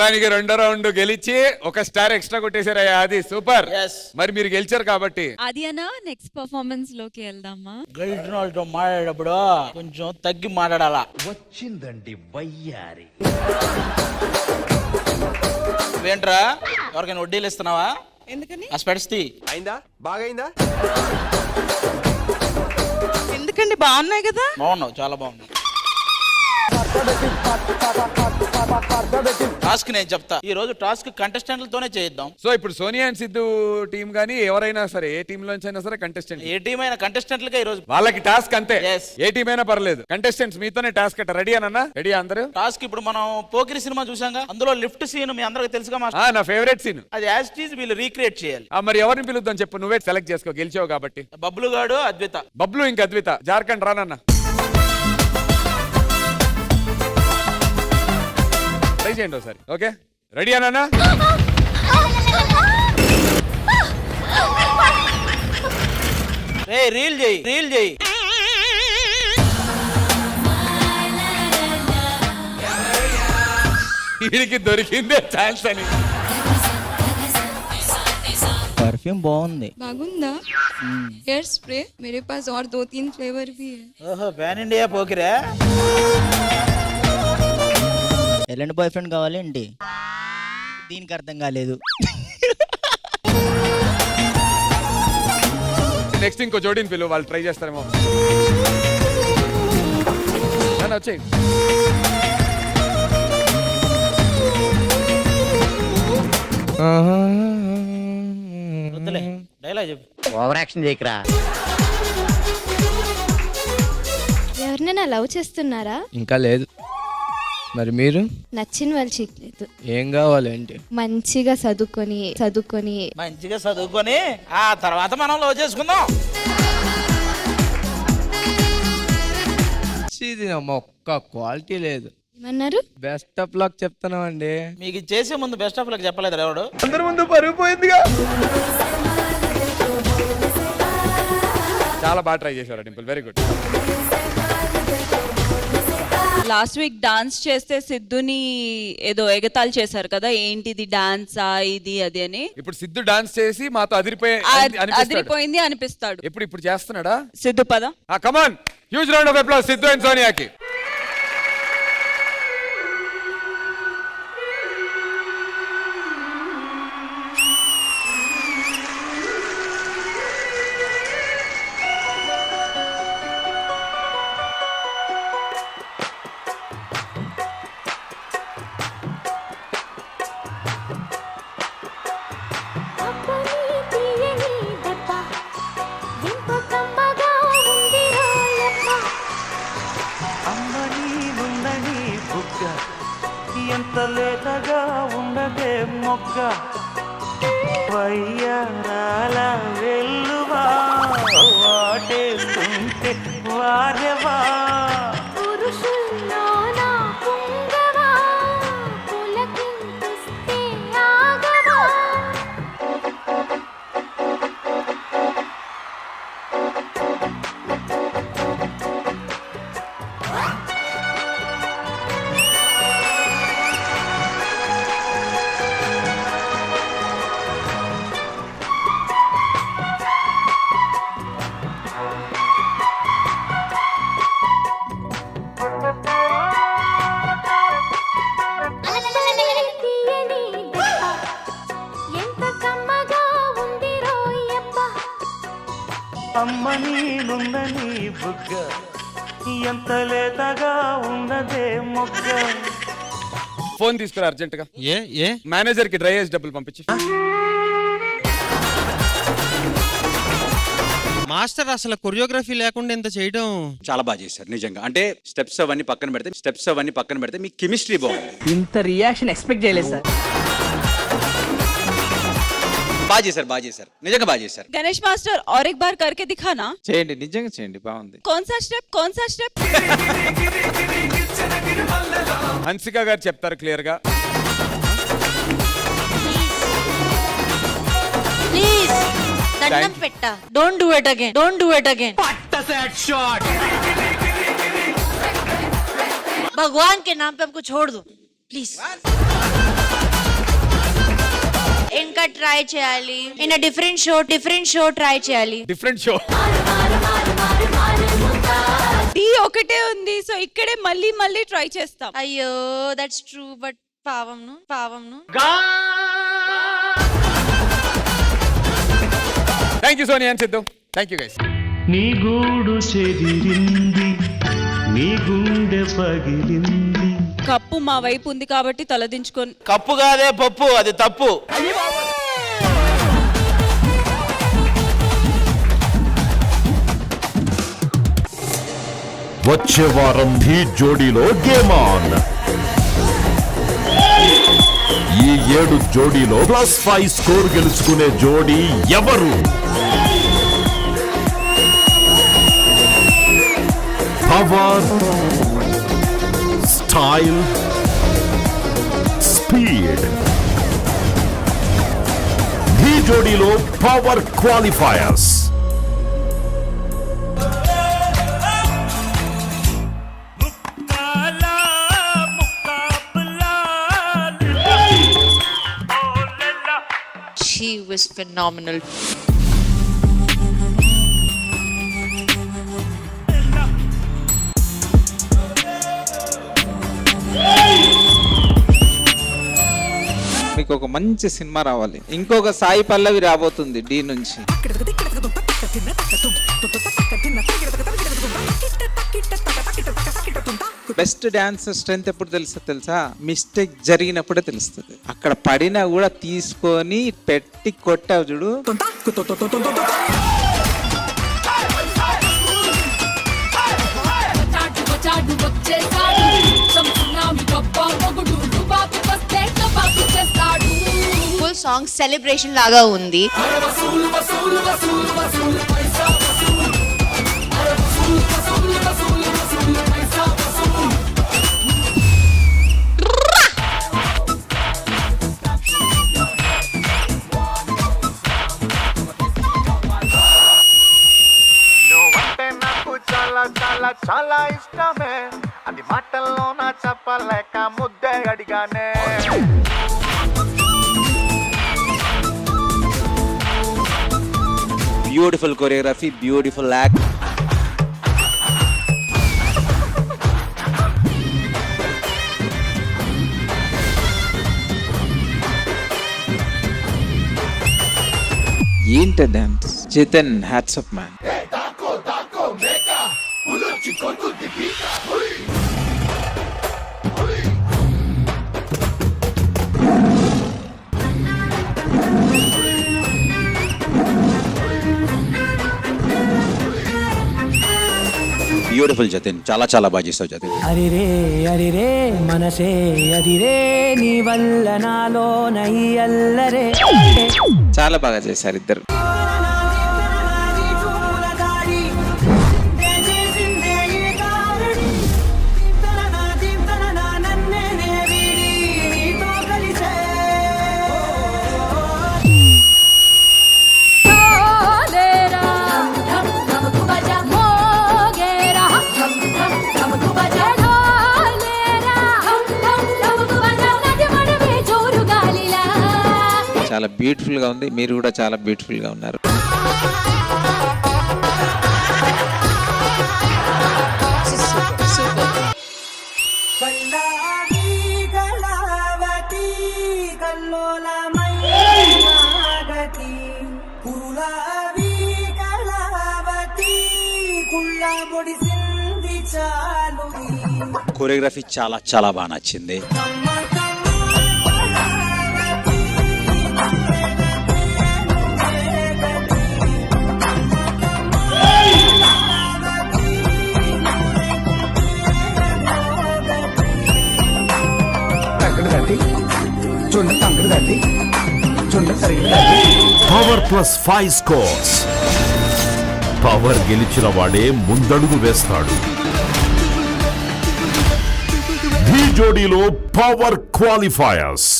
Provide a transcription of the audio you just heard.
మొత్తానికి రెండో రౌండ్ గెలిచి ఒక స్టార్ ఎక్స్ట్రా కొట్టేశారయ్యా. అది సూపర్. మరి మీరు గెలిచారు కాబట్టి అది అన్న నెక్స్ట్ పర్ఫార్మెన్స్ లోకి వెళ్దామా? గెలిచిన వాళ్ళతో మాట్లాడేటప్పుడు కొంచెం తగ్గి మాట్లాడాలా. వచ్చిందండి వయ్యారి. ఏంట్రా ఎవరికైనా వడ్డీలు ఇస్తున్నావా? ఎందుకని? ఆ స్పెట్స్ తీ. అయిందా? బాగైందా? ఎందుకండి బాగున్నాయి కదా? బాగున్నావు, చాలా బాగున్నావు. టాస్క్ నేను చెప్తా. ఈ రోజు టాస్క్ కంటెస్టెంట్లతోనే చేద్దాం. సో ఇప్పుడు సోనియా అండ్ సిద్ధు టీం గానీ ఎవరైనా సరే, ఏ టీం లోంచి అయినా సరే కంటెస్టెంట్, ఏ టీం అయినా కంటెస్టెంట్లకే ఈ రోజు వాళ్ళకి టాస్క్ అంతే. Yes. ఏ టీం అయినా పర్లేదు, కంటెస్టెంట్స్ మీతోనే టాస్క్ అట్ట. రెడీ అన్న? రెడీ అందరూ? టాస్క్ ఇప్పుడు మనం పోకిరి సినిమా చూసాంగా, అందులో లిఫ్ట్ సీన్ మీ అందరికి తెలుసుగా మాస్టర్. నా ఫేవరెట్ సీన్ అది యాజ్ ఇట్ ఈజ్ వీళ్ళు రీక్రియేట్ చేయాలి. మరి ఎవరిని పిలుద్దాం చెప్పు, నువ్వే సెలెక్ట్ చేసుకో, గెలిచావు కాబట్టి. బబ్లు గాడు, అద్విత. బబ్లు ఇంకా అద్విత. జార్ఖండ్ రానన్న, ట్రై చేయండి ఒకసారి. ఓకే, రెడీ అన్న? రే రీల్ చేయి, రీల్ చేయి. వీడికి దొరికిందే ఛాన్స్ అని. పర్ఫ్యూమ్ బాగుంది. बागुंदा हेयर स्प्रे मेरे पास और 2-3 फ्लेवर भी है. ఓహో, పాన్ ఇండియా పోకిరా. ఎలాంటి బాయ్ ఫ్రెండ్ కావాలి ఏంటి? దీనికి అర్థం కాలేదు. నెక్స్ట్ ఇంకో జోడీని పిలువు, వాళ్ళు ట్రై చేస్తారేమో. వచ్చేయి. వద్దులే, డైలాగ్ చెప్పు. ఓవర్ యాక్షన్ చేయకరా. ఎవరినైనా లవ్ చేస్తున్నారా? ఇంకా లేదు. మరి మీరు? నచ్చిన వాళ్ళు చిక్కలేదు. ఏం కావాలి ఏంటి? మంచిగా చదువుకొని మంచిగా చదువుకొని ఆ తర్వాత మనం లవ్ చేసుకుందాం. ఇది ఒక్క క్వాలిటీ లేదు. ఏమన్నారు? బెస్ట్ ఆఫ్ లక్ చెప్తున్నామండి. మీకు చేసే ముందు బెస్ట్ ఆఫ్ లక్ చెప్పలేదు ఎవడు? అందరి ముందు పరుగు పోయిందిగా. చాలా బాగా ట్రై చేశారు Dimple, very good. Last week dance చేస్తే సిద్ధుని ఏదో ఎగతాళి చేశారు కదా, ఏంటిది డాన్సా ఇది అది అని. ఇప్పుడు సిద్ధు డాన్స్ చేసి మాతో అదిరిపోయింది అనిపిస్తాడు. ఇప్పుడు చేస్తున్నాడా సిద్ధు? పద, come on, huge round of applause Siddhu and సోనియాకి. ఎంత లేతగా ఉండదే మొగ్గ, వయ్యారాల వెల్లువా వాటేస్తుంటే వారెవా. అమ్మ నీనుందని బుగ్గ, ఎంత లేతగా ఉన్నదే మొగ్గ. ఫోన్ తీసుకురా అర్జెంట్ గా. ఏ మేనేజర్ కి డ్రై ఏజ్ డబ్బులు పంపించి. మాస్టర్ అసలు కొరియోగ్రఫీ లేకుండా ఇంత చేయడం చాలా బాగా చేశారు నిజంగా. అంటే స్టెప్స్ అవన్నీ పక్కన పెడితే మీ కెమిస్ట్రీ బాగుంది. ఇంత రియాక్షన్ ఎక్స్పెక్ట్ చేయలేదు సార్. బాగా చేశారు నిజంగా బాగా చేశారు. గణేష్ మాస్టర్ और एक बार करके दिखाना. చేయండి, నిజంగా చేయండి, బాగుంది. कौन सा स्टेप? హన్సిక గారు చెప్తారు క్లియర్ గా. ప్లీజ్ దండం పెట్టా. Don't do it again. भगवान के नाम पे हमको छोड़ दो. ప్లీజ్ ఇంకా ట్రై చేయాలి ఇన్ డిఫరెంట్ షో ట్రై చేయాలి డిఫరెంట్ షో. టీ ఒకటే ఉంది, సో ఇక్కడే మళ్ళీ మళ్ళీ ట్రై చేస్తాం. అయ్యో దట్స్ ట్రూ బట్ పావంను thank you Sonia and Siddhu. Thank you guys. నీ గూడు చెదిరింది నీ గుండె పగిలింది. కప్పు మా వైపు ఉంది కాబట్టి తలదించుకొని కప్పు కాదే పప్పు, అది తప్పు. వచ్చే వారం ఢీ జోడీలో గేమ్ ఆన్. ఈ 7 జోడీలో +5 స్కోర్ గెలుచుకునే జోడీ ఎవరు? Power, style, speed. ఢీ జోడీలో power qualifiers. She was phenomenal. మీకు ఒక మంచి సినిమా రావాలి. ఇంకొక సాయి పల్లవి రాబోతుంది డి నుంచి. బెస్ట్ డాన్స్ స్ట్రెంత్ ఎప్పుడు తెలుసా? మిస్టేక్ జరిగినప్పుడే తెలుస్తుంది. అక్కడ పడినా కూడా తీసుకొని పెట్టి కొట్టావు చూడు. ఫుల్ సాంగ్ సెలబ్రేషన్ లాగా ఉంది. నువ్వంటే నాకు చాలా చాలా చాలా ఇష్టమే, అది మాటల్లోన చెప్పలేక ముద్దే అడిగానే. Beautiful choreography, beautiful act. ఏంట dance Chetan, hats off man. Beautiful Jatin, చాలా చాలా బాగా చేస్తావు జతిన్. అరిరే మనసే అదిరే నీ వల్ల నాలో నయ్యల్లరే. చాలా బాగా చేశారు ఇద్దరు. చాలా బ్యూటిఫుల్ గా ఉంది. మీరు కూడా చాలా బ్యూటిఫుల్ గా ఉన్నారు. కొరియోగ్రఫీ చాలా చాలా బాగా నచ్చింది. Power +5 scores. పవర్ గెలిచిన వాడే ముందడుగు వేస్తాడు. ఢీ జోడీలో పవర్ క్వాలిఫైయర్స్.